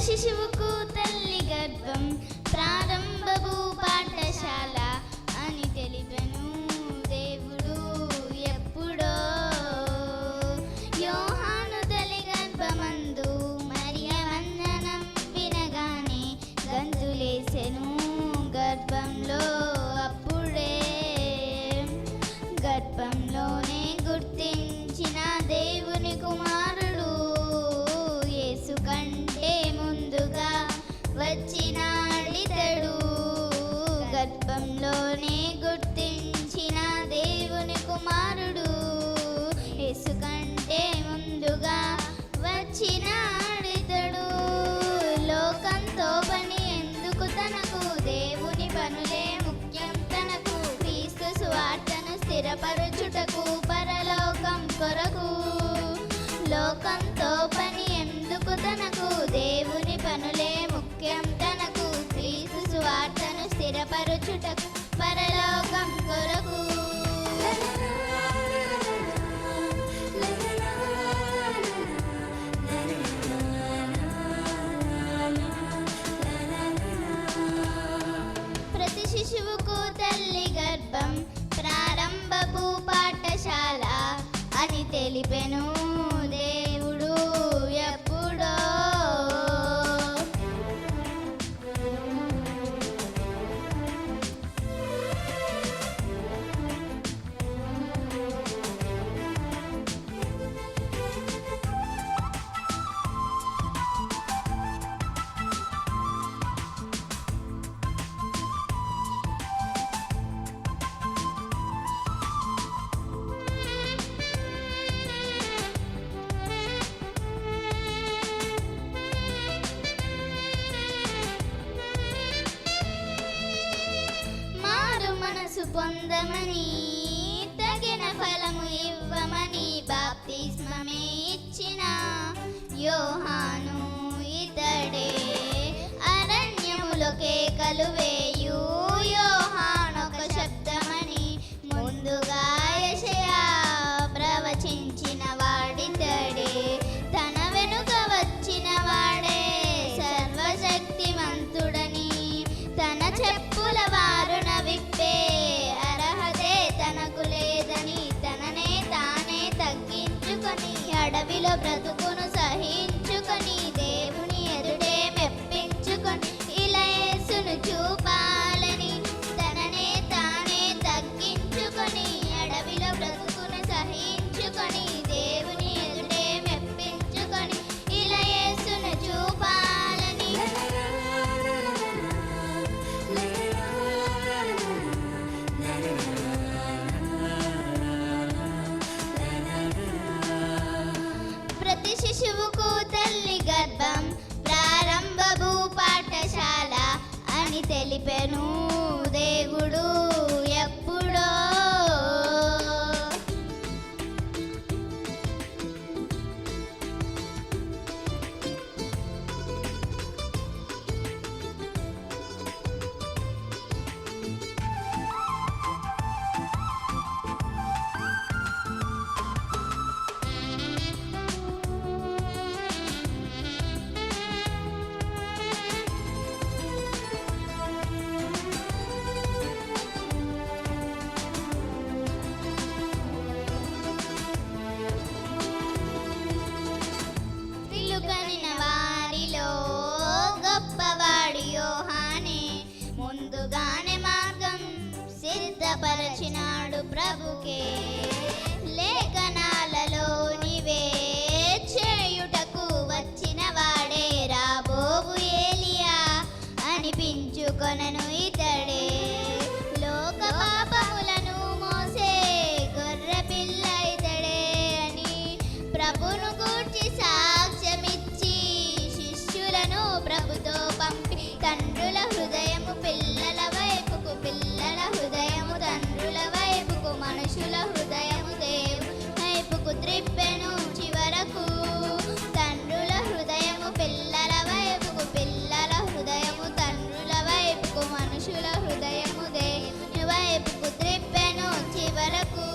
శిశువుకు తల్లి గర్భం ప్రారంభపు పాఠశాల అని తెలిపెను దేవుడు ఎప్పుడో. యోహాను తల్లి గర్భమందు మరియ వందనం వినగానే గంతులేసెను గర్భంలో. అప్పుడే గర్భంలోనే గుర్తించిన దేవుని కుమారుడు యేసు కంటే ముందుగా వచ్చినాడితడు. గర్భంలోనే గుర్తించిన దేవుని కుమారుడు యేసు కంటే ముందుగా వచ్చినాడితడు. లోకంతో పని ఎందుకు తనకు, దేవుని పనులే ముఖ్యం తనకు. క్రీస్తు సువార్తను స్థిరపరచుటకు పరలోకం కొరకు. లోకంతో పని ఎందుకు తనకు, దేవుని పనులే ముఖ్యం తనకు. క్రీస్తు సువార్తను స్థిరపరచుటకు పరలోకం కొరకు. ప్రతి శిశువుకు తల్లి గర్భం ప్రారంభపు పాఠశాల అని తెలిపెను దేవుడు ఎప్పుడో. పొందమని తగిన ఫలము ఇవ్వమని బాప్తిస్మమే ఇచ్చిన యోహాను ఇతడే. అరణ్యములో కేకలు వేయు యోహానొక శబ్దమని ముందుగా యెషయా ప్రవచించిన వాడితడే. తన వెనుక వచ్చిన వాడే సర్వశక్తిమంతుడని తన చెప్పుల వారున విప్పే తనకు లేదని తననే తానే తగ్గించుకొని అడవిలో బ్రతుకును సహించుకొని దేవుని ఎదుటే మెప్పించుకొని ఇలా యేసును చూపాలని తననే తానే తగ్గించుకొని అడవిలో బ్రతుకును సహించుకొని దేవుని ఎదుటే మెప్పించుకొని ఇలా యేసును చూపాలని. ప్రతి శిశువుకు తల్లి గర్భం ప్రారంభపు పాఠశాల అని తెలిపెను దేవుడు ఎప్పుడో. కనిన వారిలో గొప్పవాడు యోహానే. ముందుగానే మార్గం సిద్ధపరచినాడు ప్రభుకే. లేఖనాలలో నీవే చేయుటకు వచ్చిన వాడే రాబోవు ఏలియా అనిపించుకొనను ఇతడే. లోక పాపములను మోసే గొర్రె పిల్ల ఇతడే అని ప్రభును గూర్చి సాక్ష్యమిచ్చి శిష్యులను ప్రభుతో పంపి తండ్రుల హృదయము పిల్లల వైపుకు, పిల్లల హృదయము తండ్రుల వైపుకు, మనుషుల హృదయము దేవుని వైపుకు త్రిప్పెను చివరకు. తండ్రుల హృదయము పిల్లల వైపుకు, పిల్లల హృదయము తండ్రుల వైపుకు, మనుషుల హృదయము దేవుని వైపుకు త్రిప్పెను చివరకు.